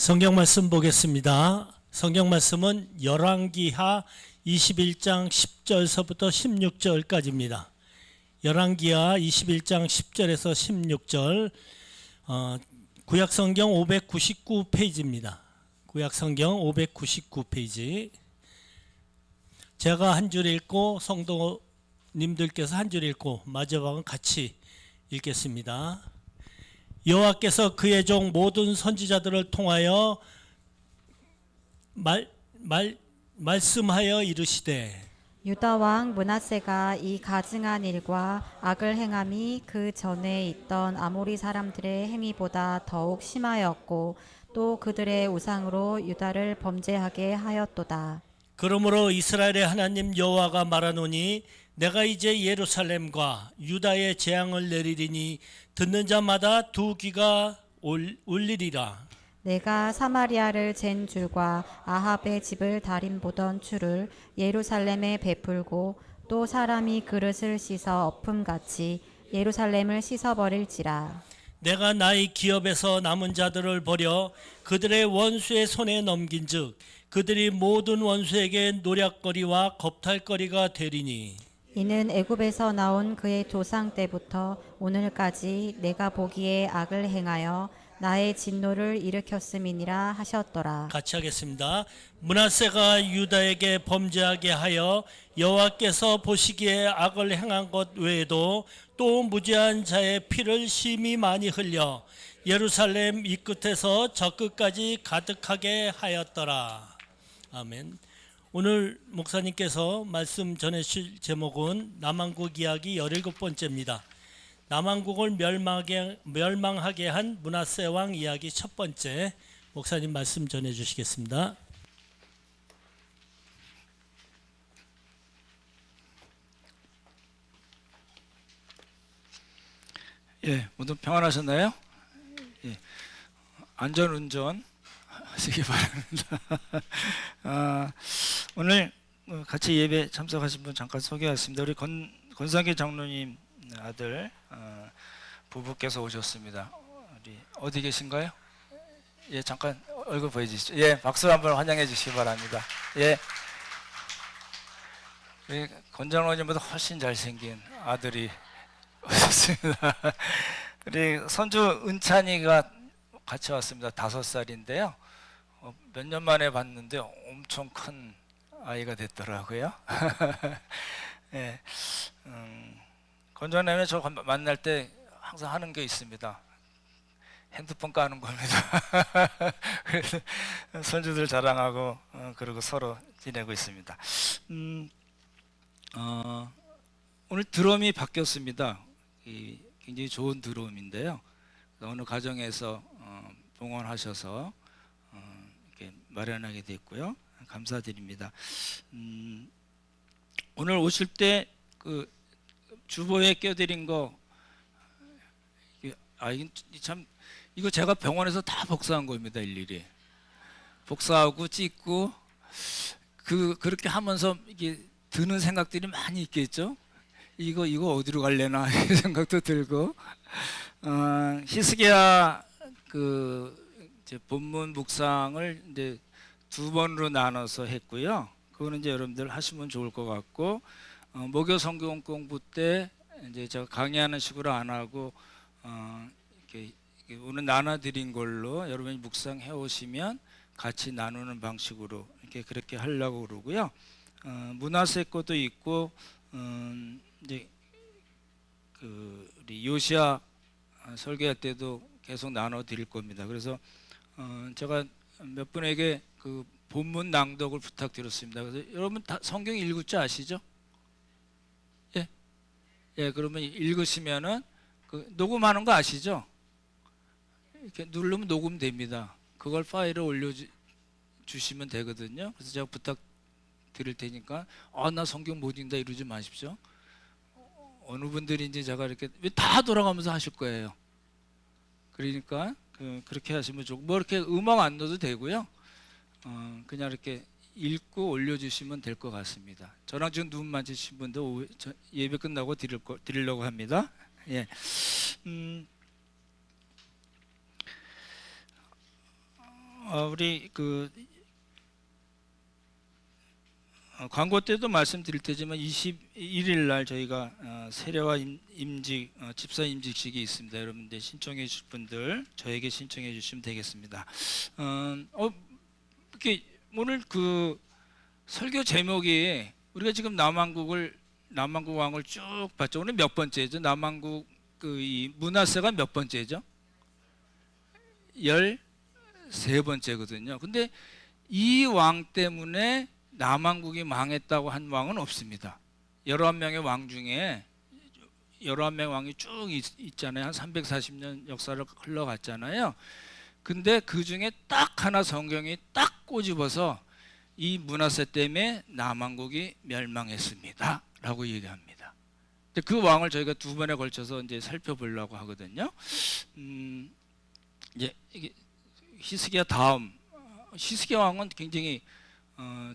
성경 말씀 보겠습니다. 성경 말씀은 열왕기하 21장 10절서부터 16절까지입니다. 열왕기하 21장 10절에서 16절, 구약성경 599페이지입니다. 구약성경 599페이지. 제가 한 줄 읽고 성도님들께서 한 줄 읽고 마지막은 같이 읽겠습니다. 여호와께서 그의 종 모든 선지자들을 통하여 말씀하여 이르시되, 유다 왕 므낫세가 이 가증한 일과 악을 행함이 그 전에 있던 아모리 사람들의 행위보다 더욱 심하였고 또 그들의 우상으로 유다를 범죄하게 하였도다. 그러므로 이스라엘의 하나님 여호와가 말하노니 내가 이제 예루살렘과 유다에 재앙을 내리리니 듣는 자마다 두 귀가 울리리라. 내가 사마리아를 잰 줄과 아합의 집을 달인 보던 줄을 예루살렘에 베풀고 또 사람이 그릇을 씻어 엎음같이 예루살렘을 씻어버릴지라. 내가 나의 기업에서 남은 자들을 버려 그들의 원수의 손에 넘긴즉 그들이 모든 원수에게 노략거리와 겁탈거리가 되리니, 이는 애굽에서 나온 그의 조상 때부터 오늘까지 내가 보기에 악을 행하여 나의 진노를 일으켰음이니라 하셨더라. 같이 하겠습니다. 므낫세가 유다에게 범죄하게 하여 여호와께서 보시기에 악을 행한 것 외에도 또 무죄한 자의 피를 심히 많이 흘려 예루살렘 이 끝에서 저 끝까지 가득하게 하였더라. 아멘. 오늘 목사님께서 말씀 전해주실 제목은 남왕국 이야기 17번째입니다. 남왕국을 멸망하게 한 므낫세 왕 이야기 첫 번째, 목사님 말씀 전해주시겠습니다. 예, 모두 평안하셨나요? 예, 안전운전 하시기 바랍니다. 오늘 같이 예배 참석하신 분 잠깐 소개하겠습니다. 우리 권상기 장로님 아들 부부께서 오셨습니다. 우리 어디 계신가요? 예, 잠깐 얼굴 보여주시죠. 예, 박수로 한번 환영해 주시기 바랍니다. 예, 우리 권 장로님보다 훨씬 잘생긴 아들이 오셨습니다. 우리 손주 은찬이가 같이 왔습니다. 5살인데요. 몇 년 만에 봤는데 엄청 큰 아이가 됐더라고요. 예, 권장님은 저 만날 때 항상 하는 게 있습니다. 핸드폰 까는 겁니다. 그래서 손주들 자랑하고 그러고 서로 지내고 있습니다. 오늘 드럼이 바뀌었습니다. 굉장히 좋은 드럼인데요. 어느 가정에서 봉헌하셔서 이렇게 마련하게 됐고요. 감사드립니다. 오늘 오실 때 그 주보에 껴드린 거, 이거 제가 병원에서 다 복사한 겁니다. 일일이 복사하고 찍고 그렇게 하면서 이게 드는 생각들이 많이 있겠죠. 이거 어디로 갈래나 이 생각도 들고, 히스기야 이제 본문 묵상을 이제 2번으로 나눠서 했고요. 그거는 이제 여러분들 하시면 좋을 것 같고, 목요 성경 공부 때 이제 제가 강의하는 식으로 안 하고 이렇게 오늘 나눠드린 걸로 여러분이 묵상해 오시면 같이 나누는 방식으로 이렇게 그렇게 하려고 그러고요. 므낫세 것도 있고, 이제 우리 요시야 설교할 때도 계속 나눠 드릴 겁니다. 그래서 제가 몇 분에게 그 본문 낭독을 부탁드렸습니다. 그래서 여러분 다 성경 읽을 줄 아시죠? 예, 그러면 읽으시면은 그 녹음하는 거 아시죠? 이렇게 누르면 녹음됩니다. 그걸 파일에 올려주시면 되거든요. 그래서 제가 부탁드릴 테니까 나 성경 못 읽는다 이러지 마십시오. 어느 분들인지 제가 이렇게 다 돌아가면서 하실 거예요. 그러니까 그렇게 하시면 좋고, 뭐 이렇게 음악 안 넣어도 되고요. 그냥 이렇게 읽고 올려주시면 될 것 같습니다. 저랑 지금 눈 맞으신 분도 예배 끝나고 드리려고 합니다. 예. 우리 광고 때도 말씀드릴 테지만 21일 날 저희가 세례와 임직 집사 임직식이 있습니다. 여러분들 신청해 주실 분들 저에게 신청해 주시면 되겠습니다. 이렇게 오늘 그 설교 제목이 우리가 지금 남왕국 왕을 쭉 봤죠. 오늘 몇 번째죠? 남왕국 이 므낫세가 몇 번째죠? 13번째거든요. 근데 이 왕 때문에 남왕국이 망했다고 한 왕은 없습니다. 11명의 왕 중에 11명의 왕이 쭉 있잖아요. 한 340년 역사를 흘러갔잖아요. 근데 그 중에 딱 하나 성경이 딱 꼬집어서 이 므낫세 때문에 남왕국이 멸망했습니다 라고 얘기합니다. 그 왕을 저희가 두 번에 걸쳐서 이제 살펴보려고 하거든요. 이제 이게 히스기야 다음 히스기야 왕은 굉장히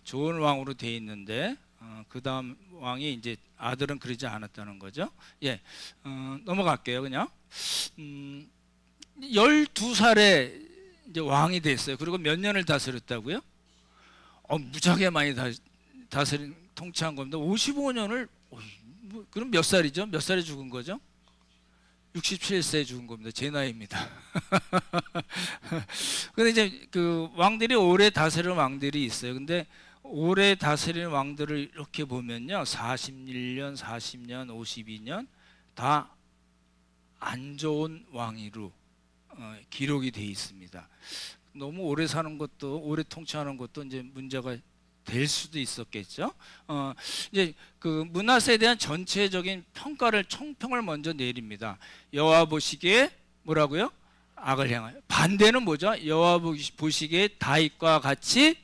좋은 왕으로 돼 있는데 그 다음 왕이 이제 아들은 그러지 않았다는 거죠. 예, 넘어갈게요. 그냥 12살에 이제 왕이 됐어요. 그리고 몇 년을 다스렸다고요? 무지하게 많이 다스린 통치한 겁니다. 55년을 그럼 몇 살이죠? 몇 살에 죽은 거죠? 67세에 죽은 겁니다. 제 나이입니다. 근데 이제 그 왕들이 오래 다스린 왕들이 있어요. 근데 오래 다스린 왕들을 이렇게 보면요. 41년, 40년, 52년 다 안 좋은 왕위로 기록이 돼 있습니다. 너무 오래 사는 것도 오래 통치하는 것도 이제 문제가 될 수도 있었겠죠. 이제 그 므낫세에 대한 전체적인 총평을 먼저 내립니다. 여호와 보시기에 뭐라고요? 악을 행하여. 반대는 뭐죠? 여호와 보시기에 다윗과 같이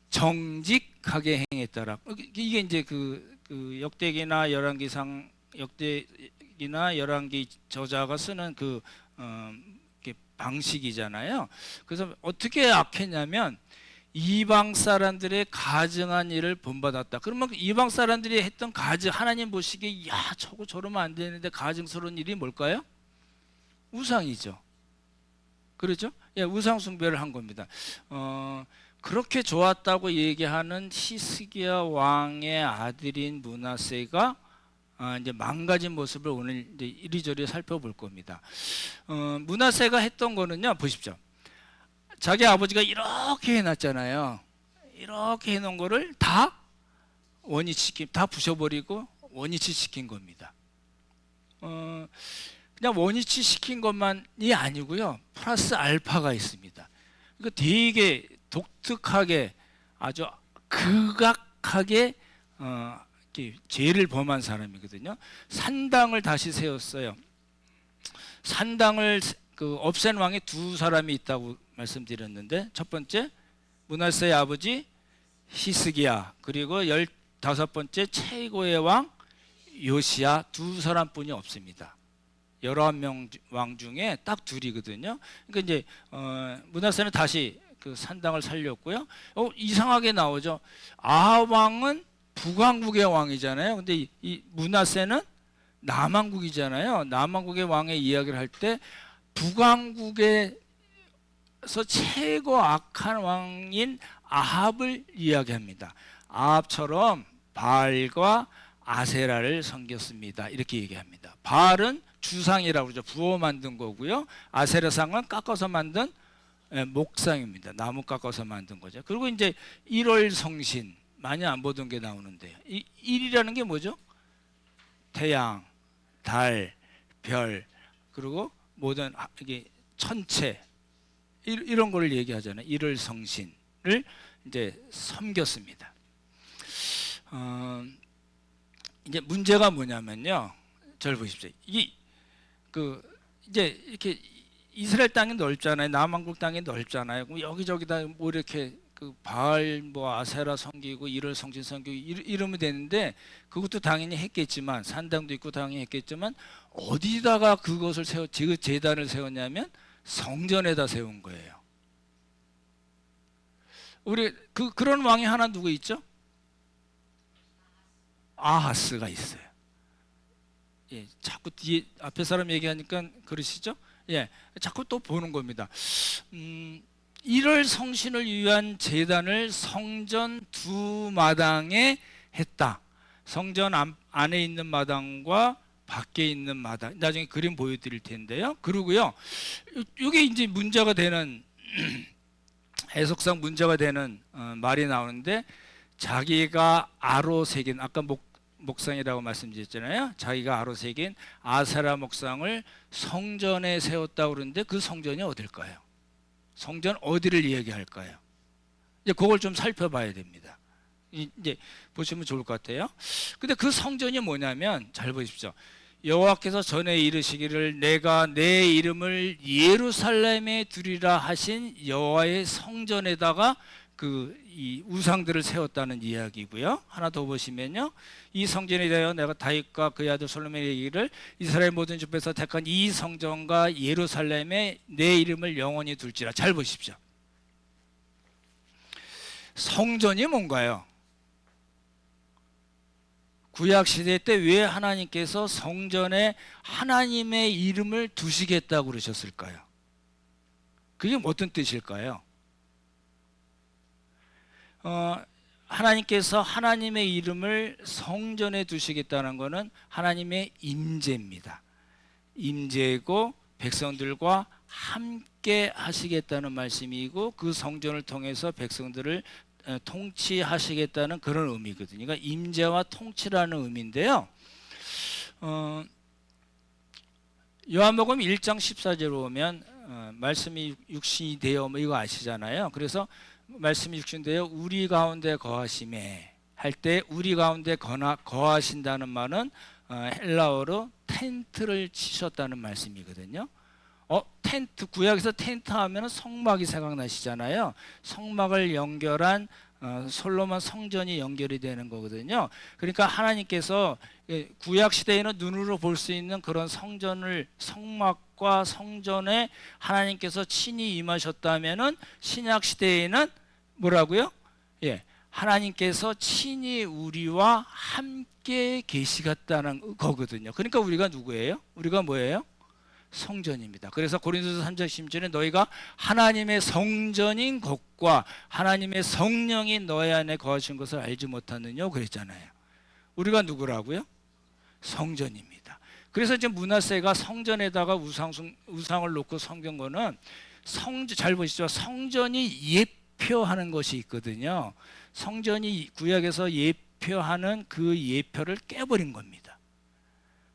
정직하게 행했더라. 이게 이제 그 역대기나 열왕기 저자가 쓰는 그 방식이잖아요. 그래서 어떻게 악했냐면 이방 사람들의 가증한 일을 본받았다. 그러면 이방 사람들이 했던 하나님 보시기에 야 저거 저러면 안 되는데 가증스러운 일이 뭘까요? 우상이죠. 그렇죠? 예, 우상 숭배를 한 겁니다. 그렇게 좋았다고 얘기하는 히스기야 왕의 아들인 므낫세가 이제 망가진 모습을 오늘 이제 이리저리 살펴볼 겁니다. 므낫세가 했던 거는요, 보십시오. 자기 아버지가 이렇게 해놨잖아요. 이렇게 해놓은 거를 다 다 부셔버리고 원위치 시킨 겁니다. 그냥 원위치 시킨 것만이 아니고요, 플러스 알파가 있습니다. 그러니까 되게 독특하게 아주 극악하게 죄를 범한 사람이거든요. 산당을 다시 세웠어요. 산당을 없앤 왕이 두 사람이 있다고 말씀드렸는데, 첫 번째 므낫세의 아버지 히스기야, 그리고 15번째 최고의 왕 요시야, 두 사람뿐이 없습니다. 11명 왕 중에 딱 둘이거든요. 그러니까 이제 므낫세는 다시 그 산당을 살렸고요. 이상하게 나오죠. 아합 왕은 북왕국의 왕이잖아요. 근데 이 므낫세는 남왕국이잖아요. 남왕국의 왕의 이야기를 할 때 북왕국에서 최고 악한 왕인 아합을 이야기합니다. 아합처럼 바알과 아세라를 섬겼습니다. 이렇게 얘기합니다. 바알은 주상이라고 그러죠. 부어 만든 거고요. 아세라상은 깎아서 만든 목상입니다. 나무 깎아서 만든 거죠. 그리고 이제 1월 성신, 많이 안 보던 게 나오는데요. 이 1이라는 게 뭐죠? 태양, 달, 별, 그리고 모든 이게 천체, 이런 걸 얘기하잖아요. 1월 성신을 이제 섬겼습니다. 이제 문제가 뭐냐면요. 잘 보십시오. 이제 이렇게 이스라엘 땅이 넓잖아요. 남왕국 땅이 넓잖아요. 그럼 여기저기다 뭐 이렇게 그 바알 뭐 아세라 섬기고 1월 성신 섬기고 이러면 되는데, 그것도 당연히 했겠지만, 산당도 있고 당연히 했겠지만, 어디다가 그것을 제단을 세웠냐면 성전에다 세운 거예요. 우리 그런 왕이 하나 누구 있죠? 아하스가 있어요. 예, 자꾸 뒤에 앞에 사람 얘기하니까 그러시죠? 예, 자꾸 또 보는 겁니다. 이럴 성신을 위한 제단을 성전 두 마당에 했다. 성전 안에 있는 마당과 밖에 있는 마당. 나중에 그림 보여드릴 텐데요. 그리고요, 이게 이제 문제가 되는 해석상 문제가 되는 말이 나오는데, 자기가 아로 새긴, 아까 목상이라고 말씀드렸잖아요. 자기가 아로 새긴 아세라 목상을 성전에 세웠다고 그러는데 그 성전이 어딜까요? 성전 어디를 이야기할까요? 이제 그걸 좀 살펴봐야 됩니다. 이제 보시면 좋을 것 같아요. 근데 그 성전이 뭐냐면, 잘 보십시오. 여호와께서 전에 이르시기를 내가 내 이름을 예루살렘에 두리라 하신 여호와의 성전에다가 이 우상들을 세웠다는 이야기고요. 하나 더 보시면요, 이 성전에 대하여 내가 다윗과 그의 아들 솔로몬에게 이르기를 이스라엘 모든 집에서 택한 이 성전과 예루살렘에 내 이름을 영원히 둘지라. 잘 보십시오. 성전이 뭔가요? 구약 시대 때 왜 하나님께서 성전에 하나님의 이름을 두시겠다고 그러셨을까요? 그게 어떤 뜻일까요? 하나님께서 하나님의 이름을 성전에 두시겠다는 것은 하나님의 임재입니다. 임재고 백성들과 함께 하시겠다는 말씀이고, 그 성전을 통해서 백성들을 통치하시겠다는 그런 의미거든요. 그러니까 임재와 통치라는 의미인데요. 요한복음 1장 14절에 보면 말씀이 육신이 되어, 뭐 이거 아시잖아요. 그래서 말씀이 육신이 되어 우리 가운데 거하심에 할 때, 우리 가운데 거하신다는 말은 헬라어로 텐트를 치셨다는 말씀이거든요. 텐트, 구약에서 텐트 하면 성막이 생각나시잖아요. 성막을 연결한 솔로몬 성전이 연결이 되는 거거든요. 그러니까 하나님께서 구약 시대에는 눈으로 볼 수 있는 그런 성막과 성전에 하나님께서 친히 임하셨다면은, 신약 시대에는 뭐라고요? 하나님께서 친히 우리와 함께 계시겠다는 거거든요. 그러니까 우리가 누구예요? 우리가 뭐예요? 성전입니다. 그래서 고린도서 3장 10절에 너희가 하나님의 성전인 것과 하나님의 성령이 너희 안에 거하신 것을 알지 못하느냐 그랬잖아요. 우리가 누구라고요? 성전입니다. 그래서 지금 므낫세가 성전에다가 우상을 놓고 섬긴 거는, 잘 보시죠. 성전이 예표하는 것이 있거든요. 성전이 구약에서 예표하는 그 예표를 깨버린 겁니다.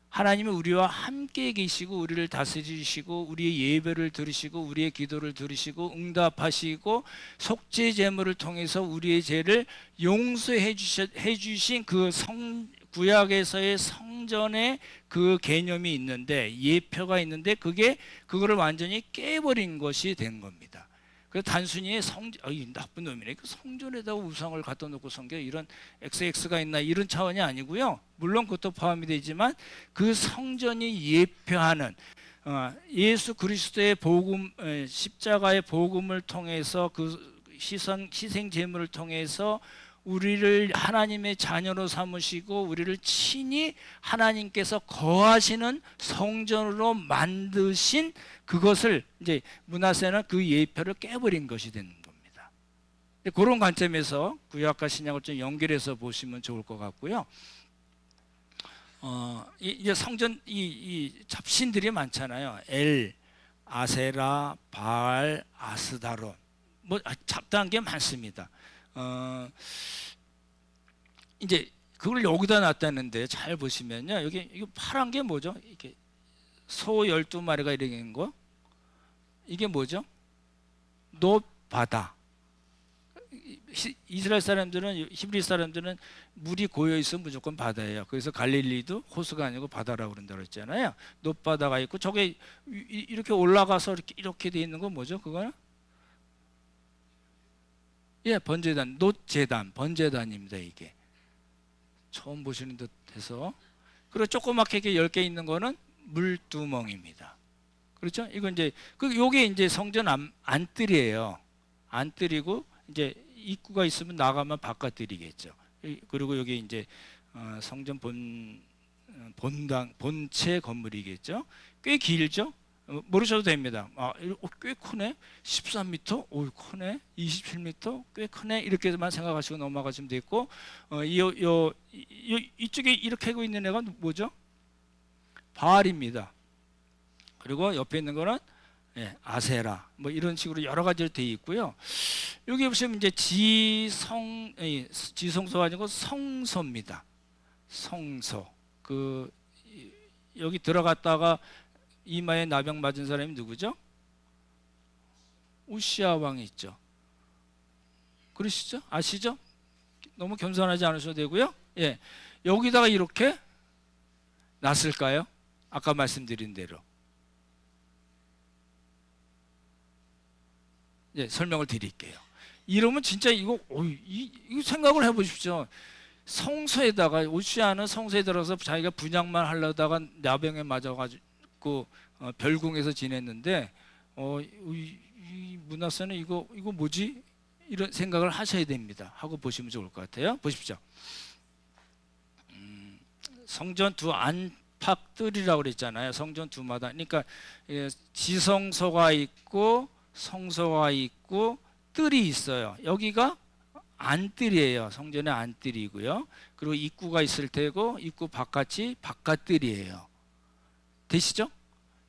하나님은 우리와 함께 계시고 우리를 다스리시고 우리의 예배를 들으시고 우리의 기도를 들으시고 응답하시고 속죄 제물을 통해서 우리의 죄를 용서해 주신 그 구약에서의 성전의 그 개념이 있는데, 예표가 있는데, 그거를 완전히 깨버린 것이 된 겁니다. 그래서 단순히 나쁜 놈이네, 그 성전에다가 우상을 갖다 놓고 섬겨, 이런 XX가 있나, 이런 차원이 아니고요. 물론 그것도 포함이 되지만 그 성전이 예표하는 예수 그리스도의 복음, 십자가의 복음을 통해서, 그 희생 제물을 통해서 우리를 하나님의 자녀로 삼으시고 우리를 친히 하나님께서 거하시는 성전으로 만드신 그것을 이제 므낫세는 그 예표를 깨버린 것이 되는 겁니다. 그런 관점에서 구약과 신약을 좀 연결해서 보시면 좋을 것 같고요. 이제 성전 이 잡신들이 많잖아요. 아세라, 바알, 아스다롯, 뭐 잡다한 게 많습니다. 이제 그걸 여기다 놨다는데, 잘 보시면요, 이게 파란 게 뭐죠? 이렇게 소 12마리가 이렇게 있는 거, 이게 뭐죠? 놋바다. 이스라엘 사람들은, 히브리 사람들은 물이 고여 있으면 무조건 바다예요. 그래서 갈릴리도 호수가 아니고 바다라고 그런다고 했잖아요. 놋바다가 있고, 저게 이렇게 올라가서 이렇게 돼 있는 건 뭐죠? 그거는 번제단, 놋제단, 번제단입니다. 이게 처음 보시는 듯해서. 그리고 조그맣게 이렇게 10개 있는 거는 물두멍입니다. 그렇죠? 이건 이제 요게 이제 성전 안뜰이에요. 안뜰이고, 이제 입구가 있으면 나가면 바깥뜰이겠죠. 그리고 여기 이제 성전 본체 건물이겠죠. 꽤 길죠. 모르셔도 됩니다. 꽤 크네. 13m, 크네. 27m, 꽤 크네. 이렇게만 생각하시고 넘어가시면 되고, 이쪽에 이렇게 하고 있는 애가 뭐죠? 바알입니다. 그리고 옆에 있는 거는 아세라, 뭐 이런 식으로 여러 가지로 되어 있고요. 여기 보시면 이제 지성소가 아니고 성소입니다. 성소. 여기 들어갔다가 이마에 나병 맞은 사람이 누구죠? 우시아 왕이 있죠. 그러시죠? 아시죠? 너무 겸손하지 않으셔도 되고요. 예, 여기다가 이렇게 놨을까요? 아까 말씀드린 대로. 예, 설명을 드릴게요. 이러면 진짜 이거 생각을 해보십시오. 성소에다가 우시아는 성소에 들어서 자기가 분양만 하려다가 나병에 맞아가지고 별궁에서 지냈는데 이 문하세는 이거 뭐지? 이런 생각을 하셔야 됩니다. 하고 보시면 좋을 것 같아요. 보십시오. 성전 두 안팎들이라고 그랬잖아요. 성전 두 마당. 그러니까 지성소가 있고 성소가 있고 뜰이 있어요. 여기가 안뜰이에요. 성전의 안뜰이고요. 그리고 입구가 있을 테고 입구 바깥이 바깥뜰이에요. 되시죠?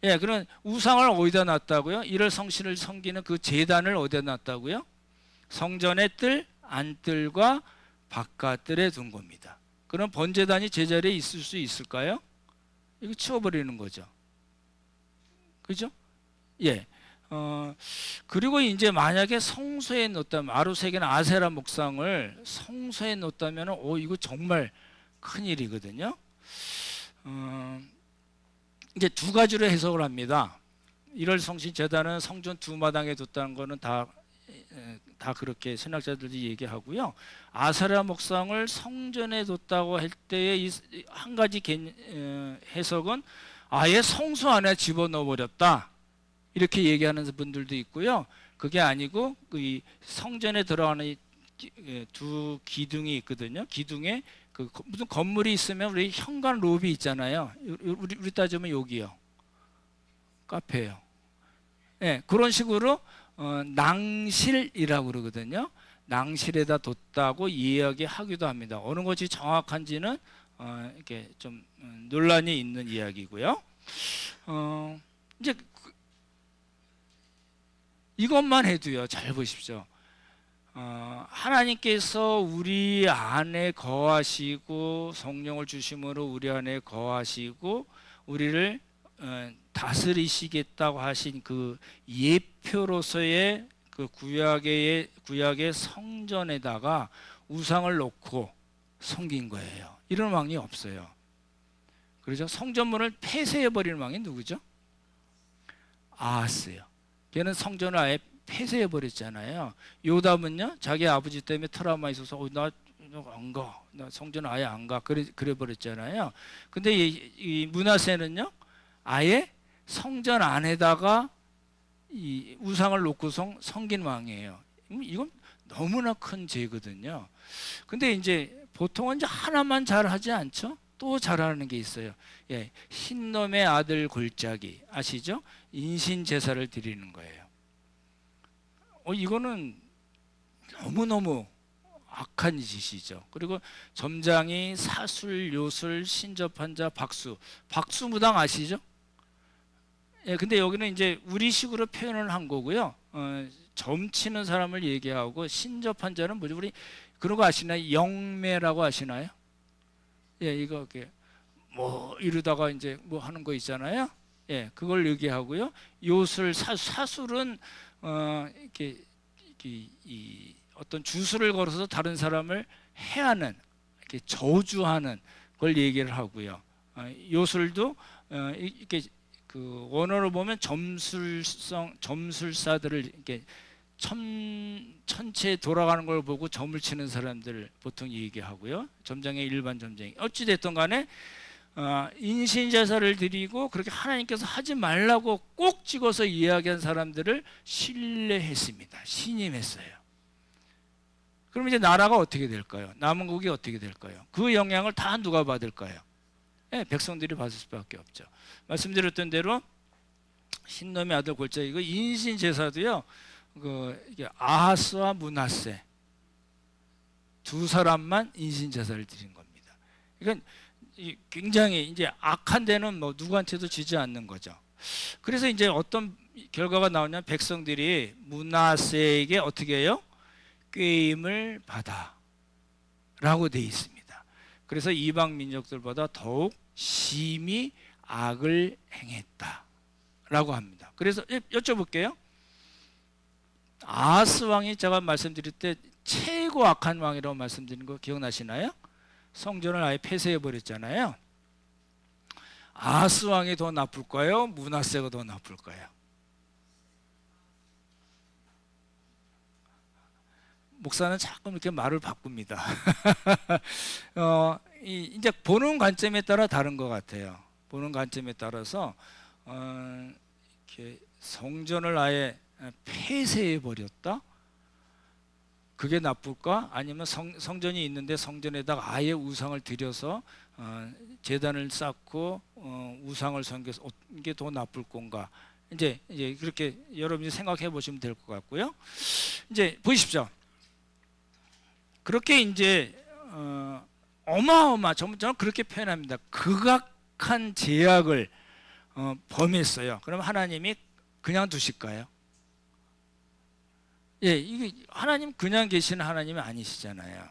예, 그럼 우상을 어디다 놨다고요? 이를 성신을 섬기는 그 제단을 어디다 놨다고요? 성전의 뜰, 안뜰과 바깥뜰에 둔 겁니다. 그럼 번제단이 제자리에 있을 수 있을까요? 이거 치워버리는 거죠. 그죠? 예. 그리고 이제 만약에 성소에 넣었다면, 아루색이나 아세라 목상을 성소에 넣었다면 이거 정말 큰일이거든요. 이제 두 가지로 해석을 합니다. 일월 성신 제단은 성전 두 마당에 뒀다는 거는 다 그렇게 신학자들이 얘기하고요. 아세라 목상을 성전에 뒀다고 할 때의 한 가지 해석은 아예 성소 안에 집어넣어 버렸다, 이렇게 얘기하는 분들도 있고요. 그게 아니고 이 성전에 들어가는 두 기둥이 있거든요. 기둥에 무슨 건물이 있으면 우리 현관 로비 있잖아요. 우리 따지면 여기요. 카페요. 예, 그런 식으로 낭실이라고 그러거든요. 낭실에다 뒀다고 이야기하기도 합니다. 어느 것이 정확한지는 이렇게 좀 논란이 있는 이야기고요. 이제 이것만 해도요, 잘 보십시오. 하나님께서 우리 안에 거하시고 성령을 주심으로 우리 안에 거하시고 우리를 다스리시겠다고 하신 그 예표로서의 그 구약의 성전에다가 우상을 놓고 섬긴 거예요. 이런 왕이 없어요. 그렇죠? 성전문을 폐쇄해 버리는 왕이 누구죠? 아하스요. 걔는 성전을 아예 폐쇄해 버렸잖아요. 요담은요, 자기 아버지 때문에 트라우마 있어서 나 안 가, 나 성전 아예 안 가, 그래 버렸잖아요. 근데 이 므낫세는요, 아예 성전 안에다가 이 우상을 놓고서 섬긴 왕이에요. 이건 너무나 큰 죄거든요. 근데 이제 보통은 이제 하나만 잘하지 않죠? 또 잘하는 게 있어요. 예, 흰놈의 아들 골짜기 아시죠? 인신 제사를 드리는 거예요. 이거는 너무너무 악한 짓이죠. 그리고 점장이 사술, 요술, 신접한 자, 박수무당 아시죠? 예, 근데 여기는 이제 우리식으로 표현을 한 거고요. 점치는 사람을 얘기하고 신접한 자는 뭐죠? 우리 그런 거 아시나요? 영매라고 아시나요? 예, 이거 이렇게 뭐 이러다가 이제 뭐 하는 거 있잖아요. 예, 그걸 얘기하고요. 요술, 사술은 이렇게 이 어떤 주술을 걸어서 다른 사람을 해하는, 이렇게 저주하는 걸 얘기를 하고요. 요술도 이렇게 그 원어로 보면 점술사들을 이렇게 천체에 돌아가는 걸 보고 점을 치는 사람들을 보통 얘기하고요. 점장의 일반 점쟁이. 어찌 됐든 간에 인신제사를 드리고 그렇게 하나님께서 하지 말라고 꼭 찍어서 이야기한 사람들을 신뢰했습니다. 신임했어요. 그럼 이제 나라가 어떻게 될까요? 남은국이 어떻게 될까요? 그 영향을 다 누가 받을까요? 백성들이 받을 수밖에 없죠. 말씀드렸던 대로 흰놈의 아들 골짜기 이거 인신 제사도요. 이게 아하스와 므낫세 두 사람만 인신 제사를 드린 겁니다. 이건 굉장히 이제 악한 데는 뭐 누구한테도 지지 않는 거죠. 그래서 이제 어떤 결과가 나오냐면 백성들이 므낫세에게 어떻게 해요? 꾀임을 받아라고 돼 있습니다. 그래서 이방 민족들보다 더욱 심히 악을 행했다라고 합니다. 그래서 여쭤볼게요. 아하스 왕이 제가 말씀드릴 때 최고 악한 왕이라고 말씀드린 거 기억나시나요? 성전을 아예 폐쇄해 버렸잖아요. 아하스 왕이 더 나쁠까요? 므낫세가 더 나쁠까요? 목사는 자꾸 이렇게 말을 바꿉니다. 이제 보는 관점에 따라 다른 것 같아요. 보는 관점에 따라서 이렇게 성전을 아예 폐쇄해 버렸다. 그게 나쁠까? 아니면 성전이 있는데 성전에다가 아예 우상을 들여서 제단을 쌓고 우상을 섬겨서 이게 더 나쁠 건가? 이제 그렇게 여러분이 생각해 보시면 될 것 같고요. 이제 보십시오. 그렇게 이제 저는 그렇게 표현합니다. 극악한 제약을 범했어요. 그럼 하나님이 그냥 두실까요? 예, 이게 하나님 그냥 계시는 하나님이 아니시잖아요.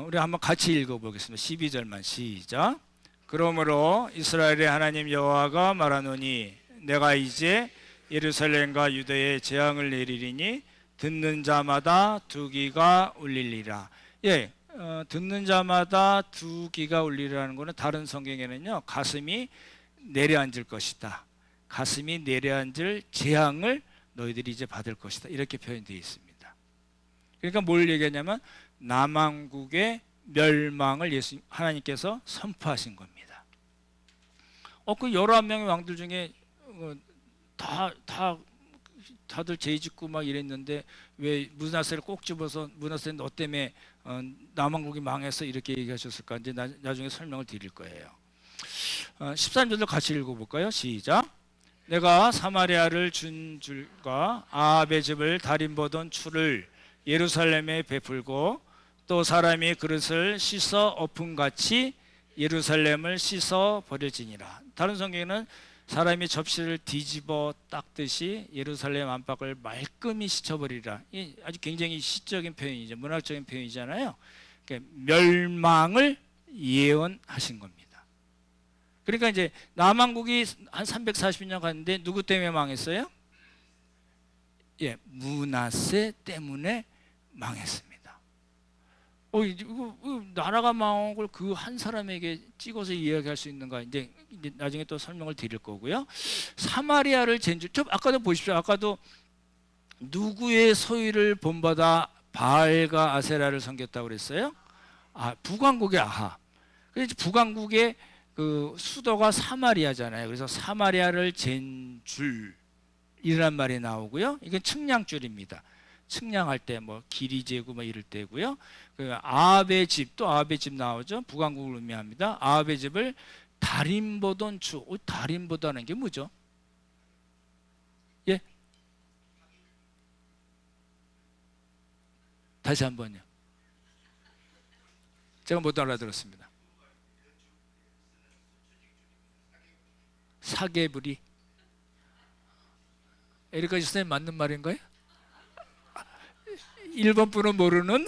우리 한번 같이 읽어보겠습니다. 12절만 시작. 그러므로 이스라엘의 하나님 여호와가 말하노니 내가 이제 예루살렘과 유대에 재앙을 내리리니 듣는 자마다 두 귀가 울리리라. 예, 듣는 자마다 두 귀가 울리라는 것은 다른 성경에는요 가슴이 내려앉을 것이다. 가슴이 내려앉을 재앙을 너희들이 이제 받을 것이다. 이렇게 표현되어 있습니다. 그러니까 뭘 얘기하냐면 남왕국의 멸망을 하나님께서 선포하신 겁니다. 그 11명의 왕들 중에 다들 죄 짓고 막 이랬는데 왜 므낫세를 꼭 집어서 므낫세는 너 때문에 남왕국이 망해서 이렇게 얘기하셨을까? 이제 나중에 설명을 드릴 거예요. 13절도 같이 읽어볼까요? 시작. 내가 사마리아를 준 줄과 아합의 집을 달인보던 추를 예루살렘에 베풀고 또 사람이 그릇을 씻어 엎음같이 예루살렘을 씻어 버려지니라. 다른 성경에는 사람이 접시를 뒤집어 닦듯이 예루살렘 안팎을 말끔히 씻어버리라. 이 아주 굉장히 시적인 표현이죠. 문학적인 표현이잖아요. 그러니까 멸망을 예언하신 겁니다. 그러니까 이제 남왕국이 한 340년 갔는데 누구 때문에 망했어요? 예, 므낫세 때문에 망했습니다. 이거 나라가 망한 걸 그 한 사람에게 찍어서 이야기할 수 있는가? 이제 나중에 또 설명을 드릴 거고요. 사마리아를 젠주. 아까도 보십시오. 아까도 누구의 소유를 본받아 바알과 아세라를 섬겼다고 그랬어요? 북왕국의 아하. 그래서 북왕국의 그 수도가 사마리아잖아요. 그래서 사마리아를 잰 줄이란 말이 나오고요. 이건 측량줄입니다. 측량할 때 뭐 길이 재고 뭐 이럴 때고요. 그 아합의 집, 또 아합의 집 나오죠. 북왕국을 의미합니다. 아합의 집을 달인보던 추. 달인보다는 게 뭐죠? 예? 다시 한번요. 제가 못 알아들었습니다. 사계부리. 에리카 지사님 맞는 말인가요? 1번 분은 모르는?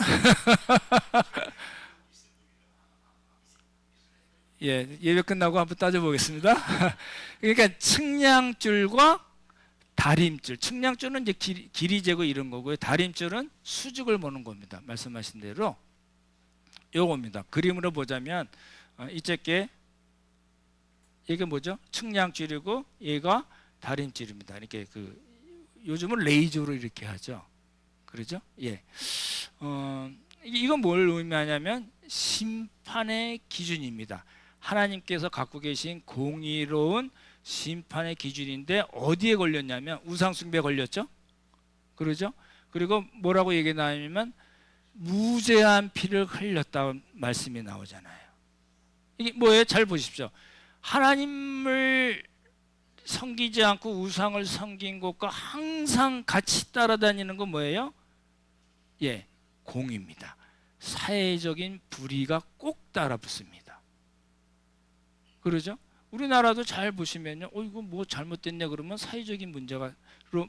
예, 예배 끝나고 한번 따져보겠습니다. 그러니까 측량줄과 다림줄. 측량줄은 이제 길이 재고 이런 거고요. 다림줄은 수직을 보는 겁니다. 말씀하신 대로 요겁니다. 그림으로 보자면 이쪽에 이게 뭐죠? 측량줄이고 얘가 다림줄입니다. 이렇게 요즘은 레이저로 이렇게 하죠. 그러죠? 예. 이건 뭘 의미하냐면 심판의 기준입니다. 하나님께서 갖고 계신 공의로운 심판의 기준인데 어디에 걸렸냐면 우상숭배에 걸렸죠? 그러죠? 그리고 뭐라고 얘기하냐면 무죄한 피를 흘렸다는 말씀이 나오잖아요. 이게 뭐예요? 잘 보십시오. 하나님을 섬기지 않고 우상을 섬긴 것과 항상 같이 따라다니는 건 뭐예요? 예, 공입니다. 사회적인 불의가 꼭 따라붙습니다. 그러죠? 우리나라도 잘 보시면요, 이거 뭐 잘못됐냐 그러면 사회적인 문제로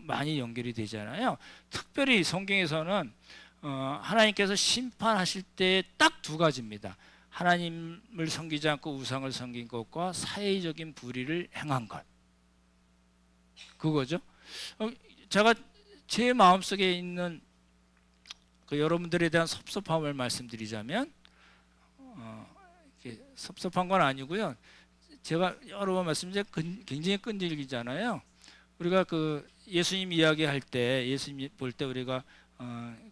많이 연결이 되잖아요. 특별히 성경에서는 하나님께서 심판하실 때 딱 두 가지입니다. 하나님을 섬기지 않고 우상을 섬긴 것과 사회적인 불의를 행한 것. 그거죠. 제가 제 마음속에 있는 그 여러분들에 대한 섭섭함을 말씀드리자면, 섭섭한 건 아니고요. 제가 여러 번 말씀드린 굉장히 끈질기잖아요. 우리가 그 예수님 이야기할 때, 예수님 볼 때 우리가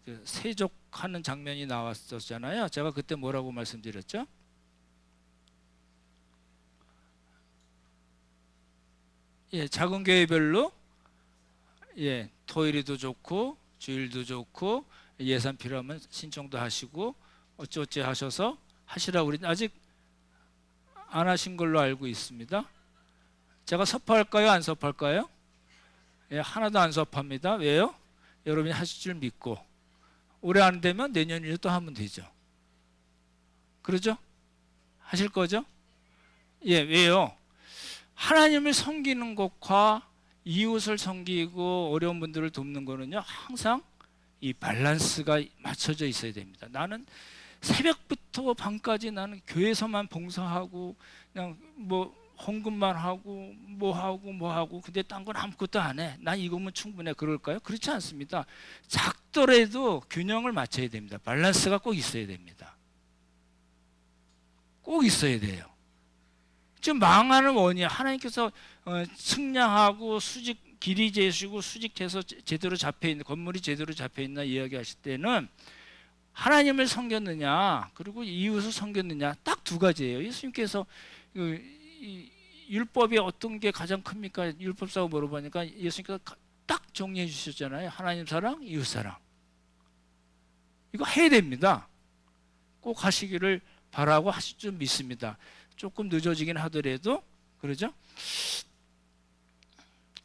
그 세족하는 장면이 나왔었잖아요. 제가 그때 뭐라고 말씀드렸죠? 예, 작은 교회별로 토요일도 좋고 주일도 좋고 예산 필요하면 신청도 하시고 어찌어찌 하셔서 하시라고 우리 아직 안 하신 걸로 알고 있습니다. 제가 섭할까요? 안 섭할까요? 예, 하나도 안 섭합니다. 왜요? 여러분이 하실 줄 믿고 올해 안 되면 내년에 또 하면 되죠. 그러죠? 하실 거죠? 예, 왜요? 하나님을 섬기는 것과 이웃을 섬기고 어려운 분들을 돕는 거는요, 항상 이 밸런스가 맞춰져 있어야 됩니다. 나는 새벽부터 밤까지 나는 교회에서만 봉사하고 그냥 뭐 헌금만 하고 뭐 하고 근데 딴 건 아무것도 안 해. 난 이거면 충분해. 그럴까요? 그렇지 않습니다. 작더라도 균형을 맞춰야 됩니다. 밸런스가 꼭 있어야 됩니다. 꼭 있어야 돼요. 지금 망하는 원인, 하나님께서 측량하고 수직 길이 재시고 수직해서 제대로 잡혀있는, 건물이 제대로 잡혀있나 이야기하실 때는 하나님을 섬겼느냐 그리고 이웃을 섬겼느냐 딱 두 가지예요. 예수님께서 율법이 어떤 게 가장 큽니까? 율법사고 물어보니까 예수님께서 딱 정리해 주셨잖아요. 하나님 사랑, 이웃 사랑. 이거 해야 됩니다. 꼭 하시기를 바라고 하실 줄 믿습니다. 조금 늦어지긴 하더라도 그러죠?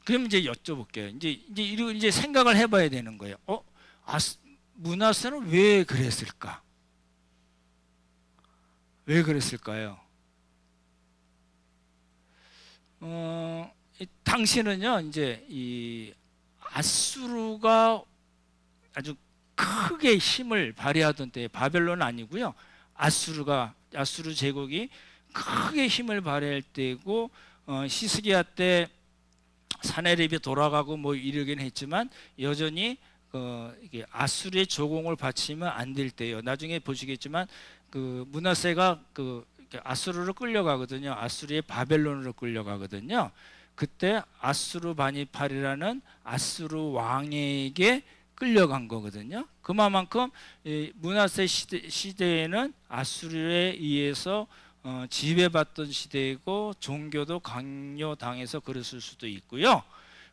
그럼 이제 여쭤볼게요. 이제 생각을 해봐야 되는 거예요. 므낫세는 왜 그랬을까? 왜 그랬을까요? 당시는요, 이제 이 아수르가 아주 크게 힘을 발휘하던 때, 바벨론은 아니고요, 아수르 제국이 크게 힘을 발휘할 때고, 히스기야 때 사내립이 돌아가고 뭐 이러긴 했지만 여전히 이게 아수르의 조공을 바치면 안 될 때요. 나중에 보시겠지만 그 므낫세가 아수르로 끌려가거든요. 아수르의 바벨론으로 끌려가거든요. 그때 아수르 바니팔이라는 아수르 왕에게 끌려간 거거든요. 그만큼 므낫세 시대에는 아수르에 의해서 지배받던 시대이고 종교도 강요당해서 그랬을 수도 있고요.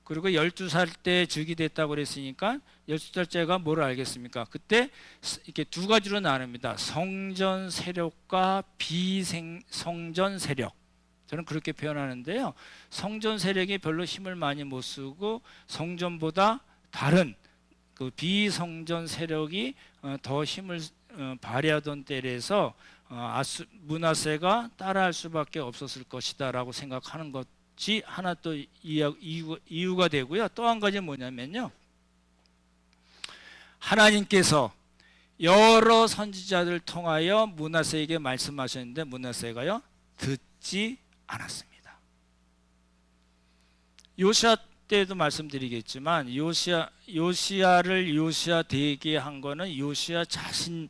그리고 12살 때 즉위됐다고 그랬으니까 12살째가 뭘 알겠습니까? 그때 이렇게 두 가지로 나눕니다. 성전 세력과 비성전 세력. 저는 그렇게 표현하는데요. 성전 세력이 별로 힘을 많이 못 쓰고 성전보다 다른 그 비성전 세력이 더 힘을 발휘하던 때라서 므낫세가 따라할 수밖에 없었을 것이다라고 생각하는 것이 하나 또 이유가 되고요. 또 한 가지 뭐냐면요, 하나님께서 여러 선지자들 통하여 므낫세에게 말씀하셨는데 므낫세가요 듣지 않았습니다. 요시야 때도 말씀드리겠지만 요시야를 요시야 되게 한 거는 요시야 자신의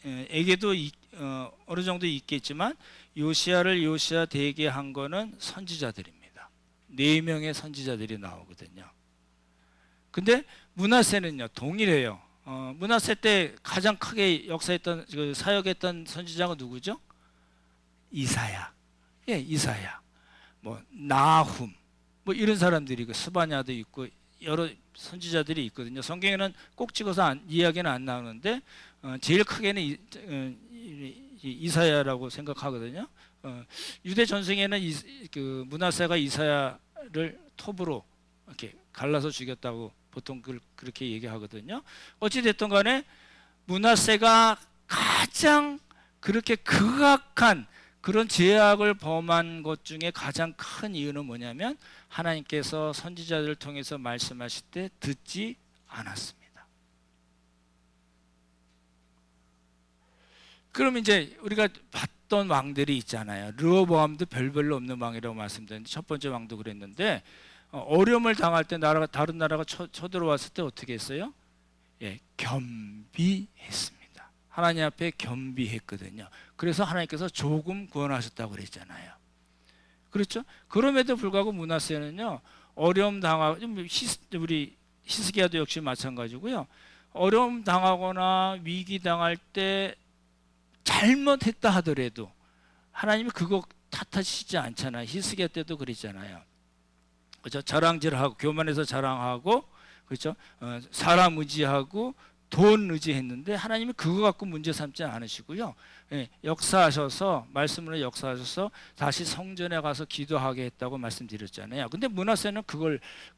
에게도 어느 정도 있겠지만 요시야를 요시야 되게 한 거는 선지자들입니다. 4명의 선지자들이 나오거든요. 근데 므낫세는요 동일해요. 므낫세 때 가장 크게 역사했던 사역했던 선지자가 누구죠? 이사야. 예, 이사야. 뭐 나훔 뭐 이런 사람들이 스바냐도 있고 여러 선지자들이 있거든요. 성경에는 꼭 찍어서 이야기는 안 나오는데 제일 크게는 이사야라고 생각하거든요. 유대 전승에는 그 므낫세가 이사야를 톱으로 이렇게 갈라서 죽였다고 보통 그렇게 얘기하거든요. 어찌 됐든 간에 므낫세가 가장 그렇게 극악한 그런 죄악을 범한 것 중에 가장 큰 이유는 뭐냐면 하나님께서 선지자들을 통해서 말씀하실 때 듣지 않았습니다. 그럼 이제 우리가 봤던 왕들이 있잖아요. 르호보암도 별별로 없는 왕이라고 말씀드렸는데 첫 번째 왕도 그랬는데 어려움을 당할 때 다른 나라가 쳐들어왔을 때 어떻게 했어요? 예, 겸비했습니다. 하나님 앞에 겸비했거든요. 그래서 하나님께서 조금 구원하셨다고 그랬잖아요. 그렇죠? 그럼에도 불구하고 므낫세는요, 어려움 당하고, 우리 히스기야도 역시 마찬가지고요. 어려움 당하거나 위기 당할 때 잘못했다 하더라도 하나님이 그거 탓하시지 않잖아요. 히스기야 때도 그랬잖아요. 그렇죠? 자랑질하고 교만해서 자랑하고, 그렇죠? 사람 의지하고 돈 의지했는데 하나님이 그거 갖고 문제 삼지 않으시고요. 예, 역사하셔서 말씀으로 역사하셔서 다시 성전에 가서 기도하게 했다고 말씀드렸잖아요. 근데 므낫세는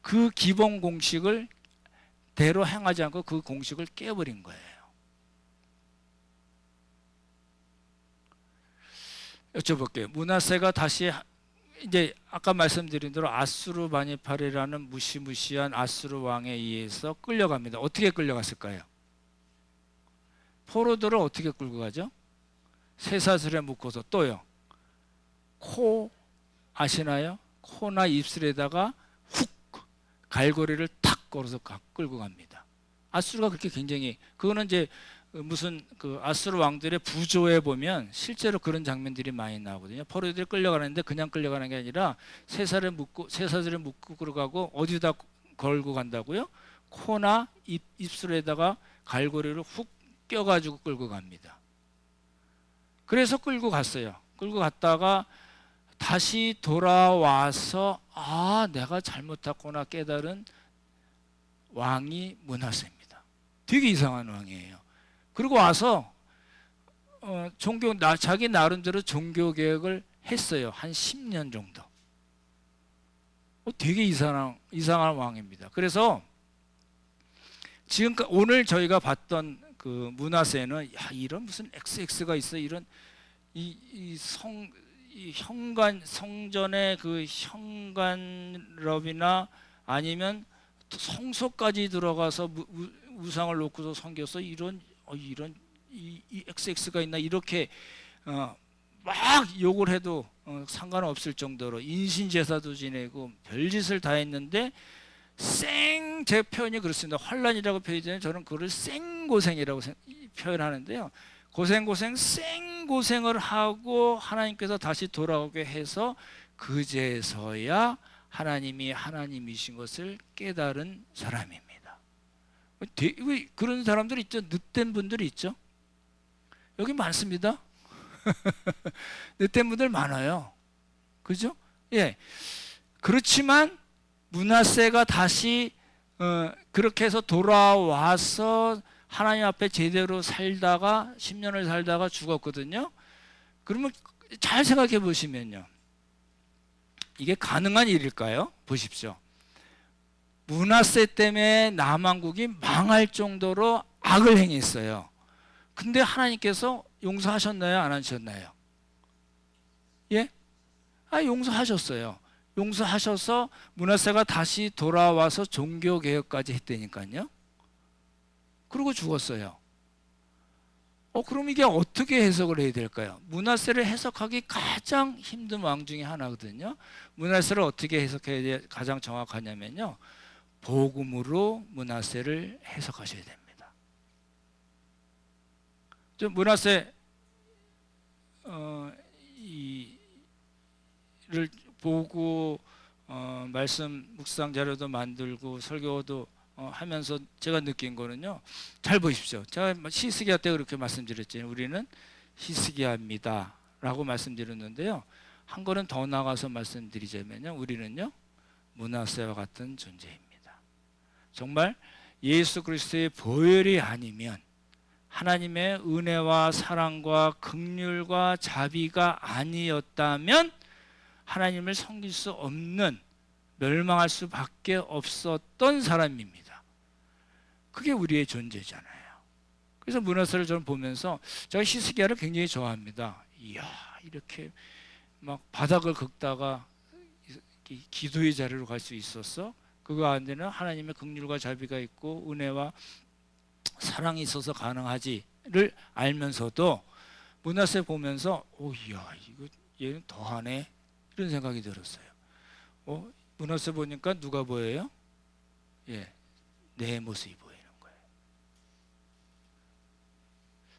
그 기본 공식을 대로 행하지 않고 그 공식을 깨버린 거예요. 여쭤볼게요. 므낫세가 다시 이제 아까 말씀드린 대로 아수르바니팔이라는 무시무시한 아수르 왕에 의해서 끌려갑니다. 어떻게 끌려갔을까요? 포로들을 어떻게 끌고 가죠? 쇠사슬에 묶어서 또요. 코 아시나요? 코나 입술에다가 훅 갈고리를 탁 걸어서 끌고 갑니다. 아수르가 그렇게 굉장히 그거는 이제 무슨 그 아수르 왕들의 부조에 보면 실제로 그런 장면들이 많이 나오거든요. 포로들이 끌려가는데 그냥 끌려가는 게 아니라 쇠사슬에 묶고 끌어가고 어디다 걸고 간다고요? 코나 입술에다가 갈고리를 훅 껴가지고 끌고 갑니다. 그래서 끌고 갔어요. 끌고 갔다가 다시 돌아와서 내가 잘못했구나 깨달은 왕이 므낫세입니다. 되게 이상한 왕이에요. 그리고 와서 자기 나름대로 종교 개혁을 했어요. 한 10년 정도. 되게 이상한 왕입니다. 그래서 지금 오늘 저희가 봤던 그 므낫세는 이런 무슨 XX가 있어 이런 이 성전의 그 현관럽이나 아니면 성소까지 들어가서 우상을 놓고서 섬겨서 이런 이 XX가 있나 이렇게 막 욕을 해도 상관없을 정도로 인신제사도 지내고 별짓을 다 했는데 제 표현이 그렇습니다. 환란이라고 표현하잖아요. 저는 그걸 생고생이라고 표현하는데요. 생고생을 하고 하나님께서 다시 돌아오게 해서 그제서야 하나님이 하나님이신 것을 깨달은 사람입니다. 그런 사람들 있죠. 늦된 분들이 있죠. 여기 많습니다. 늦된 분들 많아요. 그죠? 예. 그렇지만 므낫세가 다시 그렇게 해서 돌아와서 하나님 앞에 제대로 살다가 10년을 살다가 죽었거든요. 그러면 잘 생각해 보시면요. 이게 가능한 일일까요? 보십시오. 므낫세 때문에 남왕국이 망할 정도로 악을 행했어요. 근데 하나님께서 용서하셨나요? 안 하셨나요? 예? 용서하셨어요. 용서하셔서 므낫세가 다시 돌아와서 종교개혁까지 했다니까요. 그리고 죽었어요. 그럼 이게 어떻게 해석을 해야 될까요? 므낫세를 해석하기 가장 힘든 왕 중에 하나거든요. 므낫세를 어떻게 해석해야 가장 정확하냐면요. 복음으로 므낫세를 해석하셔야 됩니다. 므낫세 를 보고 말씀 묵상 자료도 만들고 설교도 하면서 제가 느낀 거는요. 잘 보십시오. 제가 히스기야 때 그렇게 말씀드렸잖아요. 우리는 히스기야입니다 라고 말씀드렸는데요. 한 걸음 더 나가서 말씀드리자면요. 우리는요. 므낫세와 같은 존재입니다. 정말 예수 그리스도의 보혈이 아니면 하나님의 은혜와 사랑과 긍휼과 자비가 아니었다면 하나님을 섬길 수 없는, 멸망할 수밖에 없었던 사람입니다. 그게 우리의 존재잖아요. 그래서 문하세를 저는 보면서 제가 히스기야를 굉장히 좋아합니다. 이야, 이렇게 막 바닥을 긁다가 기도의 자리로 갈 수 있었어? 그거 안에는 하나님의 긍휼과 자비가 있고 은혜와 사랑이 있어서 가능하지를 알면서도 문하세 보면서 이야, 이거 얘는 더하네, 이런 생각이 들었어요. 문하세 보니까 누가 보여요? 예, 내 모습이 보이는 거예요.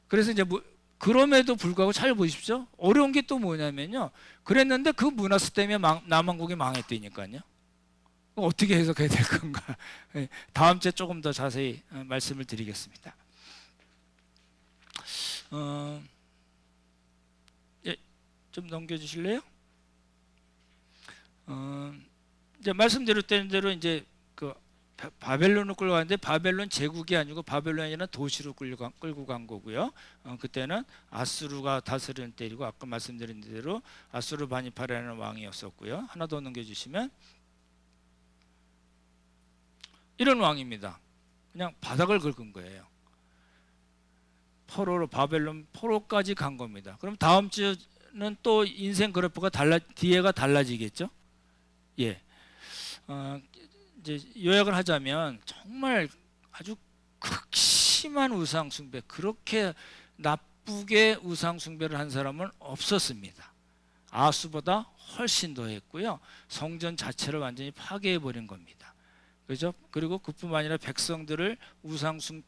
그래서 이제 그럼에도 불구하고 잘 보십시오. 어려운 게 또 뭐냐면요, 그랬는데 그 문하세 때문에 남한국이 망했다니까요. 어떻게 해석해야 될 건가? 다음 주에 조금 더 자세히 말씀을 드리겠습니다. 예, 좀 넘겨주실래요? 이제 말씀드렸던 대로 이제 그 바벨론을 끌고 갔는데, 바벨론 제국이 아니고 바벨론이라는 도시로 끌고 간 거고요. 그때는 아수르가 다스리는 때이고, 아까 말씀드린 대로 아수르바니파라는 왕이었었고요. 하나 더 넘겨주시면, 이런 왕입니다. 그냥 바닥을 긁은 거예요. 포로로, 바벨론 포로까지 간 겁니다. 그럼 다음 주는 또 인생 그래프가 뒤에가 달라지겠죠? 예. 이제 요약을 하자면 정말 아주 극심한 우상 숭배, 그렇게 나쁘게 우상 숭배를 한 사람은 없었습니다. 아수보다 훨씬 더 했고요. 성전 자체를 완전히 파괴해 버린 겁니다. 그죠? 그리고 그뿐만 아니라 백성들을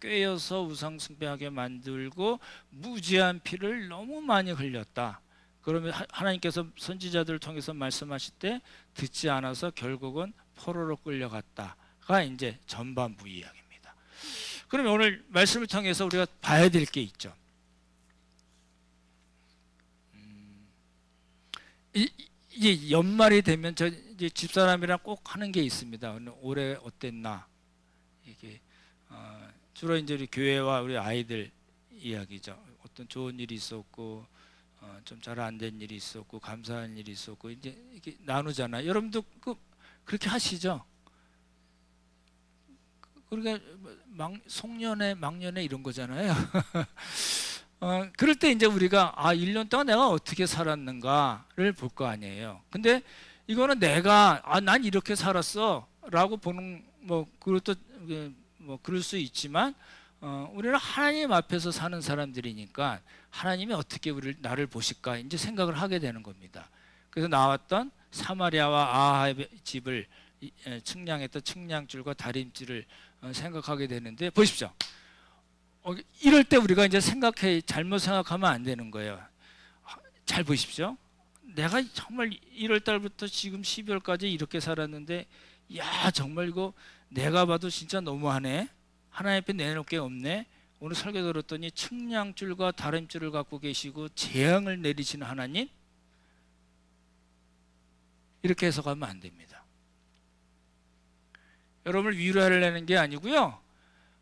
꿰어서 우상숭배하게 만들고 무지한 피를 너무 많이 흘렸다. 그러면 하나님께서 선지자들을 통해서 말씀하실 때 듣지 않아서 결국은 포로로 끌려갔다가 이제 전반부 이야기입니다. 그러면 오늘 말씀을 통해서 우리가 봐야 될 게 있죠. 이제 연말이 되면 저 이제 집사람이랑 꼭 하는 게 있습니다. 올해 어땠나? 이게 주로 이제 우리 교회와 우리 아이들 이야기죠. 어떤 좋은 일이 있었고, 좀 잘 안 된 일이 있었고, 감사한 일이 있었고, 이제 이렇게 나누잖아요. 여러분도 그렇게 하시죠? 그러니까 송년회, 막년회 이런 거잖아요. 그럴 때 이제 우리가 1년 동안 내가 어떻게 살았는가를 볼 거 아니에요. 근데 이거는 내가 난 이렇게 살았어 라고 보는, 그것도 그럴 수 있지만, 우리는 하나님 앞에서 사는 사람들이니까 하나님이 어떻게 나를 보실까 이제 생각을 하게 되는 겁니다. 그래서 나왔던 사마리아와 아합의 집을 측량했던 측량줄과 다림줄을 생각하게 되는데, 보십시오. 이럴 때 우리가 이제 잘못 생각하면 안 되는 거예요. 잘 보십시오. 내가 정말 1월 달부터 지금 12월까지 이렇게 살았는데, 야, 정말 이거 내가 봐도 진짜 너무하네. 하나님 앞에 내놓을 게 없네. 오늘 설교 들었더니 측량줄과 다림줄을 갖고 계시고 재앙을 내리시는 하나님, 이렇게 해석하면 안 됩니다. 여러분을 위로하려는 게 아니고요.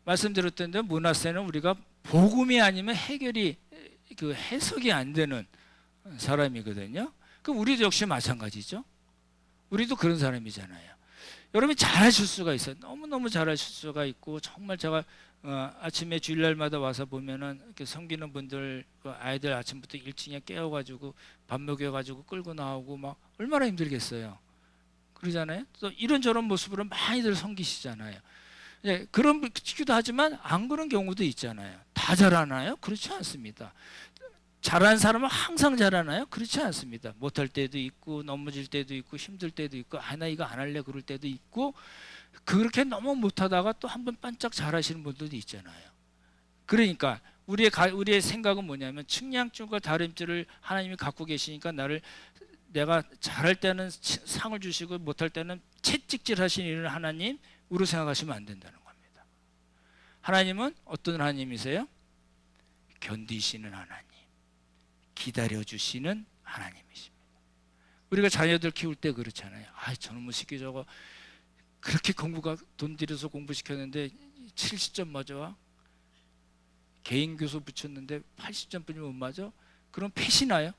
말씀드렸던 대로 므낫세는 우리가 복음이 아니면 해석이 안 되는 사람이거든요. 그럼 우리도 역시 마찬가지죠. 우리도 그런 사람이잖아요. 여러분이 잘하실 수가 있어요. 너무너무 잘하실 수가 있고, 정말 제가 아침에 주일날마다 와서 보면은 이렇게 섬기는 분들, 아이들 아침부터 일찍에 깨워가지고 밥 먹여가지고 끌고 나오고 막 얼마나 힘들겠어요. 그러잖아요. 또 이런저런 모습으로 많이들 섬기시잖아요. 예, 그런 기도 하지만 안 그런 경우도 있잖아요. 다 잘하나요? 그렇지 않습니다. 잘하는 사람은 항상 잘하나요? 그렇지 않습니다. 못할 때도 있고, 넘어질 때도 있고, 힘들 때도 있고, 나 이거 안 할래 그럴 때도 있고, 그렇게 너무 못하다가 또 한 번 반짝 잘하시는 분들도 있잖아요. 그러니까 우리의 생각은 뭐냐면, 측량줄과 다림줄을 하나님이 갖고 계시니까 내가 잘할 때는 상을 주시고 못할 때는 채찍질 하시는 하나님으로 생각하시면 안 된다는 겁니다. 하나님은 어떤 하나님이세요? 견디시는 하나님, 기다려주시는 하나님이십니다. 우리가 자녀들 키울 때 그렇잖아요. 저놈의 새끼 저거 그렇게 돈 들여서 공부시켰는데 70점 맞아와? 개인 교수 붙였는데 80점뿐이 못 맞아? 그럼 패시나요?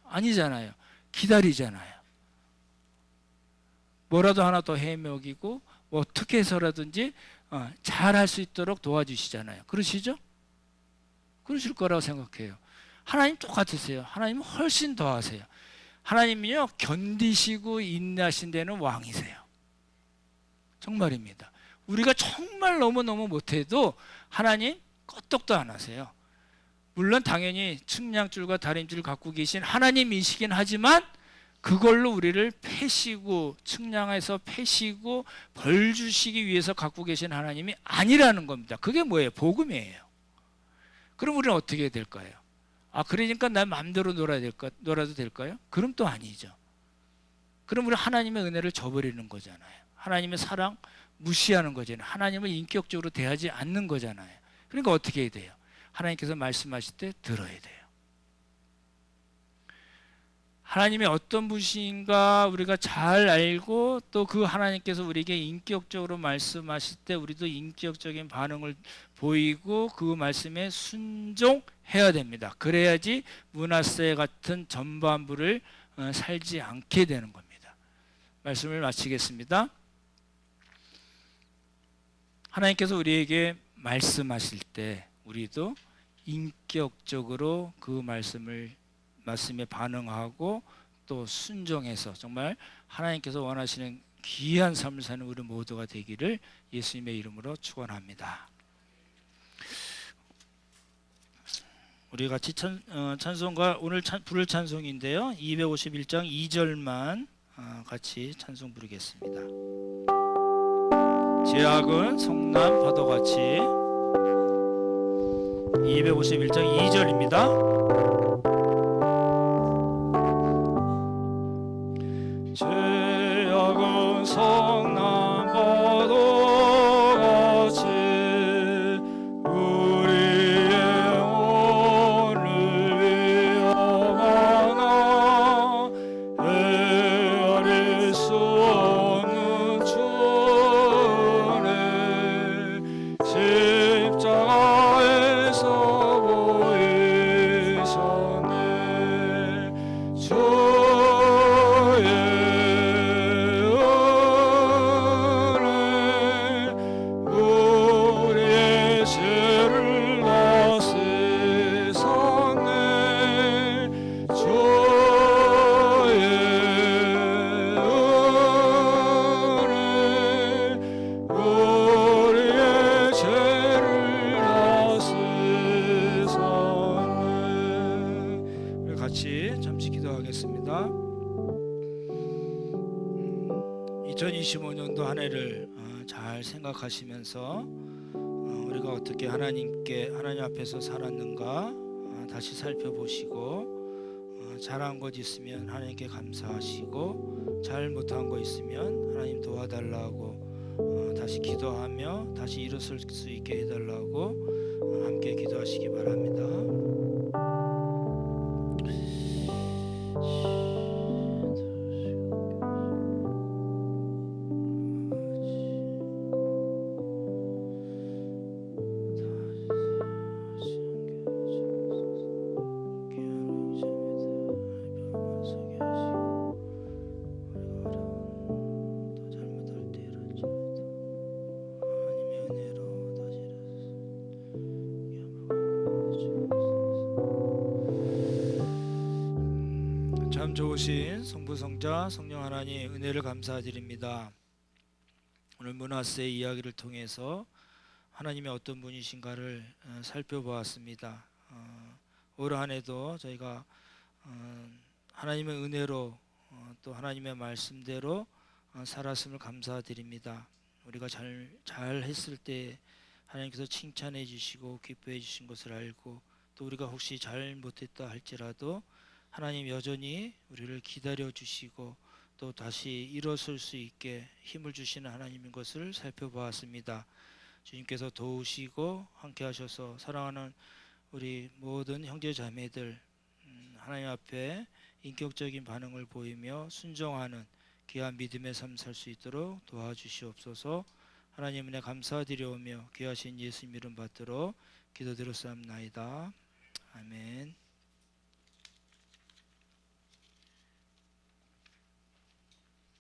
아니잖아요. 기다리잖아요. 뭐라도 하나 더 해먹이고 뭐 어떻게 해서라든지 잘할 수 있도록 도와주시잖아요. 그러시죠? 그러실 거라고 생각해요. 하나님 똑같으세요. 하나님은 훨씬 더 하세요. 하나님은요, 견디시고 인내하신 데는 왕이세요. 정말입니다. 우리가 정말 너무너무 못해도 하나님 끄떡도 안 하세요. 물론 당연히 측량줄과 다림줄 갖고 계신 하나님이시긴 하지만 그걸로 우리를 패시고 측량해서 패시고 벌 주시기 위해서 갖고 계신 하나님이 아니라는 겁니다. 그게 뭐예요? 복음이에요. 그럼 우리는 어떻게 해야 될까요? 그러니까 나 마음대로 놀아도 될까요? 그럼 또 아니죠. 그럼 우리 하나님의 은혜를 저버리는 거잖아요. 하나님의 사랑 무시하는 거잖아요. 하나님을 인격적으로 대하지 않는 거잖아요. 그러니까 어떻게 해야 돼요? 하나님께서 말씀하실 때 들어야 돼요. 하나님이 어떤 분이신가 우리가 잘 알고 또 그 하나님께서 우리에게 인격적으로 말씀하실 때 우리도 인격적인 반응을 보이고 그 말씀에 순종해야 됩니다. 그래야지 므낫세 같은 전반부를 살지 않게 되는 겁니다. 말씀을 마치겠습니다. 하나님께서 우리에게 말씀하실 때 우리도 인격적으로 그 말씀에 반응하고 또 순종해서 정말 하나님께서 원하시는 귀한 삶을 사는 우리 모두가 되기를 예수님의 이름으로 축원합니다. 우리 같이 찬송가 오늘 부를 찬송인데요. 251장 2절만 같이 찬송 부르겠습니다. 제약은 성남 파도같이 251장 2절입니다. 제약은 성남 파도같이 우리의 영혼을 위협하나 헤아릴 수 없는 주의 십자가에서 보이셨네. 같이 잠시 기도하겠습니다. 2025년도 한 해를 잘 생각하시면서 우리가 어떻게 하나님 앞에서 살았는가 다시 살펴보시고 잘한 것 있으면 하나님께 감사하시고 잘 못한 것 있으면 하나님 도와달라고 다시 기도하며 다시 일어설 수 있게 해달라고 함께 기도하시기 바랍니다. 참 좋으신 성부 성자 성령 하나님 은혜를 감사드립니다. 오늘 므낫세 이야기를 통해서 하나님의 어떤 분이신가를 살펴보았습니다. 올 한 해도 저희가 하나님의 은혜로 또 하나님의 말씀대로 살았음을 감사드립니다. 우리가 잘 했을 때 하나님께서 칭찬해 주시고 기뻐해 주신 것을 알고 또 우리가 혹시 잘 못했다 할지라도 하나님 여전히 우리를 기다려 주시고 또 다시 일어설 수 있게 힘을 주시는 하나님인 것을 살펴보았습니다. 주님께서 도우시고 함께 하셔서 사랑하는 우리 모든 형제 자매들 하나님 앞에 인격적인 반응을 보이며 순종하는 귀한 믿음의 삶 살 수 있도록 도와주시옵소서. 하나님 은혜 감사드리오며 귀하신 예수님 이름 받들어 기도드렸사옵나이다. 아멘.